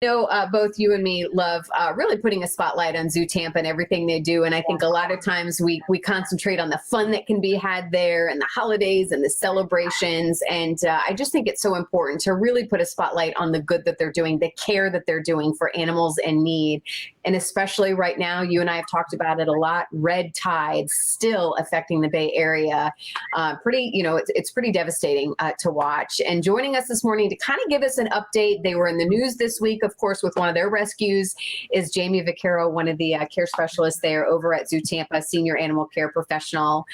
Both you and me love really putting a spotlight on ZooTampa and everything they do. And I think a lot of times we concentrate on the fun that can be had there and the holidays and the celebrations. And I just think it's so important to really put a spotlight on the good that they're doing, the care that they're doing for animals in need. And especially right now, you and I have talked about it a lot, red tide still affecting the Bay Area. It's pretty devastating to watch. And joining us this morning to kind of give us an update, they were in the news this week, of course, with one of their rescues, is Jamie Vaccaro, one of the care specialists there over at ZooTampa, senior animal care professional.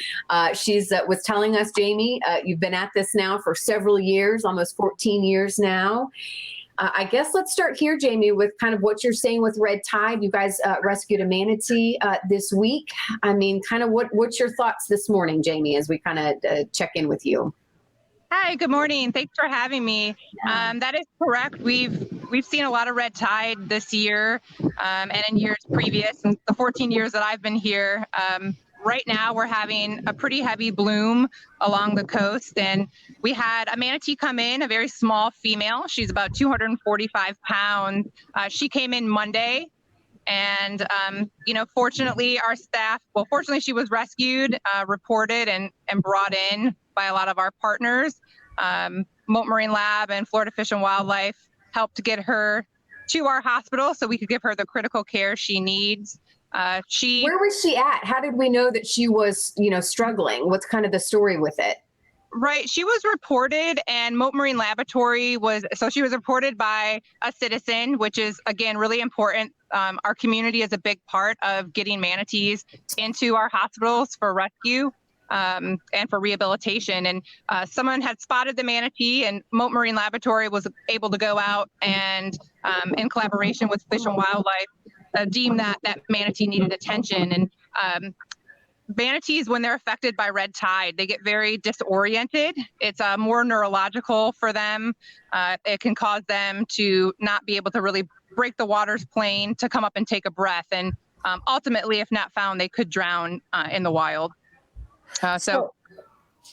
She's was telling us, Jamie, you've been at this now for several years, almost 14 years now. I guess let's start here, Jamie, with kind of what you're saying with red tide. You guys rescued a manatee this week. I mean, kind of what's your thoughts this morning, Jamie, as we kind of check in with you? Hi, good morning. Thanks for having me. That is correct. We've seen a lot of red tide this year and in years previous, and the 14 years that I've been here. Right now, we're having a pretty heavy bloom along the coast, and we had a manatee come in, a very small female. She's about 245 pounds. She came in Monday. And, fortunately, our staff, fortunately, she was rescued, reported, and brought in by a lot of our partners. Moult Marine Lab and Florida Fish and Wildlife helped to get her to our hospital so we could give her the critical care she needs. Where was she at? How did we know that she was, struggling? What's kind of the story with it? Right. She was reported, and Moult Marine Laboratory she was reported by a citizen, which is, again, really important. Our community is a big part of getting manatees into our hospitals for rescue and for rehabilitation. And someone had spotted the manatee, and Moult Marine Laboratory was able to go out and, in collaboration with Fish and Wildlife, deem that manatee needed attention. And manatees, when they're affected by red tide, they get very disoriented. It's more neurological for them. It can cause them to not be able to really break the water's plane to come up and take a breath. And ultimately, if not found, they could drown in the wild.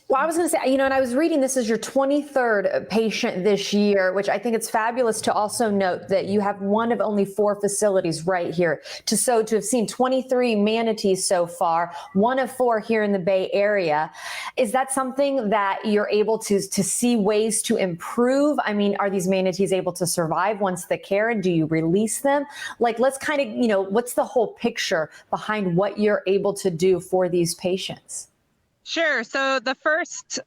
Well, I was going to say, and I was reading this is your 23rd patient this year, which I think it's fabulous to also note that you have one of only 4 facilities right here. To have seen 23 manatees so far, one of 4 here in the Bay Area. Is that something that you're able to see ways to improve? I mean, are these manatees able to survive once the care, and do you release them? Like, let's kind of, what's the whole picture behind what you're able to do for these patients? Sure. So the first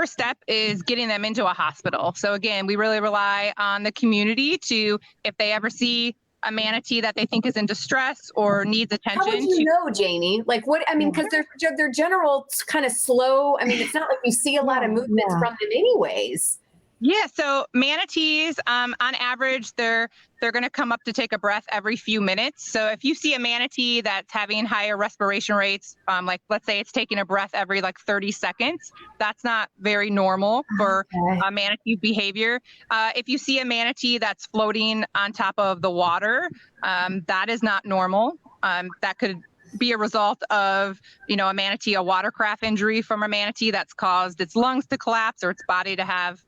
step is getting them into a hospital. So again, we really rely on the community to, if they ever see a manatee that they think is in distress or needs attention. How would you know, Janie? Like what? I mean, because they're general kind of slow. I mean, it's not like you see a lot of movements from them, anyways. Yeah, so manatees, on average, they're going to come up to take a breath every few minutes. So if you see a manatee that's having higher respiration rates, like let's say it's taking a breath every 30 seconds, that's not very normal for manatee behavior. If you see a manatee that's floating on top of the water, that is not normal. That could be a result of, a watercraft injury from a manatee that's caused its lungs to collapse or its body to have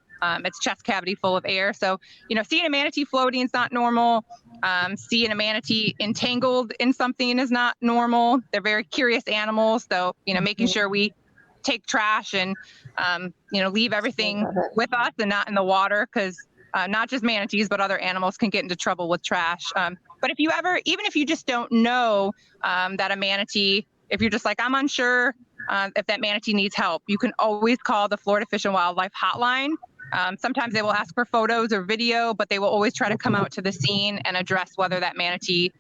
its chest cavity full of air. So, seeing a manatee floating is not normal. Seeing a manatee entangled in something is not normal. They're very curious animals. So, making sure we take trash and, leave everything with us and not in the water, because not just manatees, but other animals can get into trouble with trash. But even if you just don't know that a manatee, if you're just like, I'm unsure if that manatee needs help, you can always call the Florida Fish and Wildlife hotline. Sometimes they will ask for photos or video, but they will always try to come out to the scene and address whether that manatee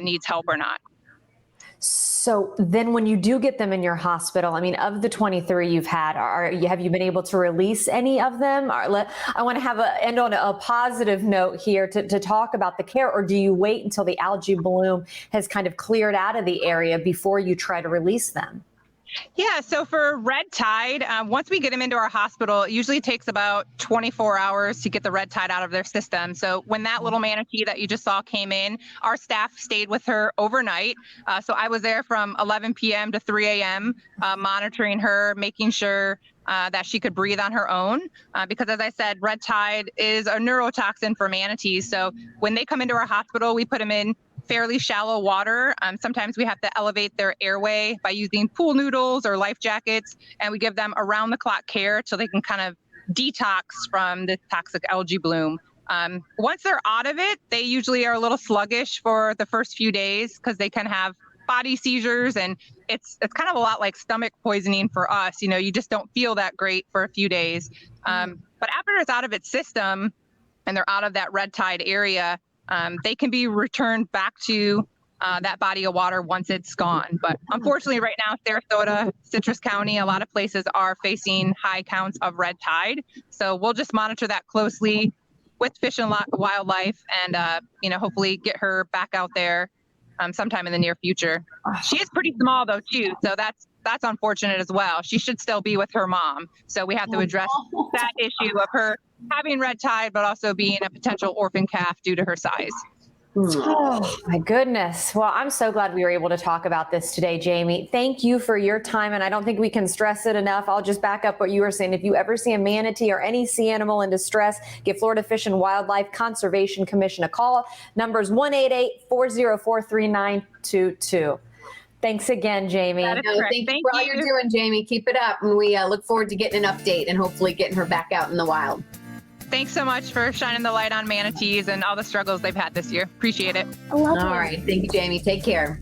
needs help or not. So then when you do get them in your hospital, I mean, of the 23 you've had, have you been able to release any of them? I want to end on a positive note here to talk about the care, or do you wait until the algae bloom has kind of cleared out of the area before you try to release them? Yeah, so for red tide, once we get them into our hospital, it usually takes about 24 hours to get the red tide out of their system. So when that little manatee that you just saw came in, our staff stayed with her overnight. So I was there from 11 p.m. to 3 a.m. Monitoring her, making sure that she could breathe on her own. Because as I said, red tide is a neurotoxin for manatees. So when they come into our hospital, we put them in fairly shallow water. Sometimes we have to elevate their airway by using pool noodles or life jackets, and we give them around the clock care so they can kind of detox from the toxic algae bloom. Once they're out of it, they usually are a little sluggish for the first few days because they can have body seizures, and it's kind of a lot like stomach poisoning for us. You know, you just don't feel that great for a few days. But after it's out of its system and they're out of that red tide area, they can be returned back to that body of water once it's gone. But unfortunately, right now, Sarasota, Citrus County, a lot of places are facing high counts of red tide. So we'll just monitor that closely with Fish and Wildlife, and hopefully get her back out there sometime in the near future. She is pretty small though too, so that's unfortunate as well. She should still be with her mom, so we have to address that issue of her having red tide, but also being a potential orphan calf due to her size. Oh my goodness. Well, I'm so glad we were able to talk about this today, Jamie. Thank you for your time. And I don't think we can stress it enough. I'll just back up what you were saying. If you ever see a manatee or any sea animal in distress, give Florida Fish and Wildlife Conservation Commission a call. Numbers 1-888-404-3922. Thanks again, Jamie. Thank you for all you're doing, Jamie. Keep it up. And we look forward to getting an update and hopefully getting her back out in the wild. Thanks so much for shining the light on manatees and all the struggles they've had this year. Appreciate it. I love it. All right. Thank you, Jamie. Take care.